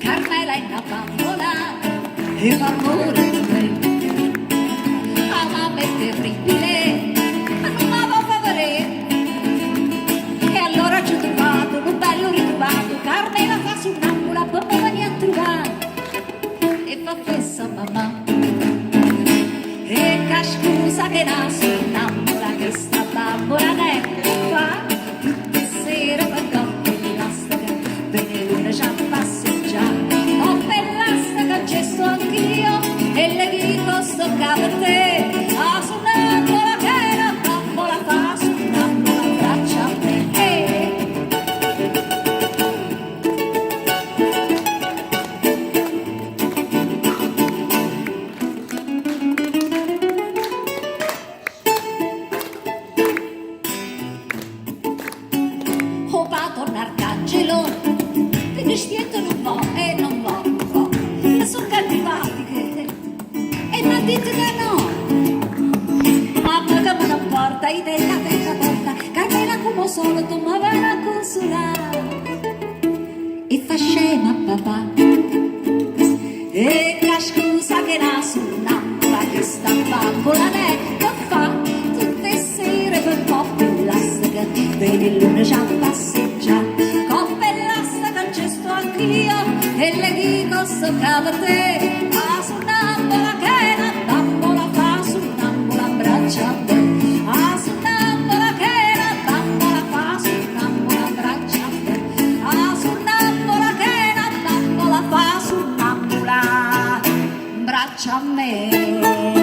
Carmela è una bambola e fa amore di me. Ah, mamma è terribile, ma non la va a vedere. E allora ci ho trovato un bello ritrovato. Carmela fa su un'ambola, poi mi viene a trovare e fa fessa mamma. E che scusa che nasce un'ambola, che sta bambola ne fa tutte sere per coppe di lastica, bene l'una già passeggiata. Ho per lastica gesto anch'io e le dico sto capo a te. Ah, su un'ambola che la bambola fa, su un'ambola braccia a me. Arcangelo, perché spietto non vo, e non vo, non vo. E sono cattivatiche, e mi ha detto che no. Mamma che me non porta, idea della porta, Carmela come solo tu mi vieni a consolare. E fa scema papà, e che scusa che nasce un'ambola, che sta bambola ne che fa tutte sere per coppe elastica, vedi l'una già passeggia. E le dico sto capo a te. Ah, su un'ambola che la bambola fa, su un'ambola braccia a te. Ah, su un'ambola che la bambola fa, su un'ambola braccia a te. Ah, su un'ambola che la bambola fa, su un'ambola braccia a me.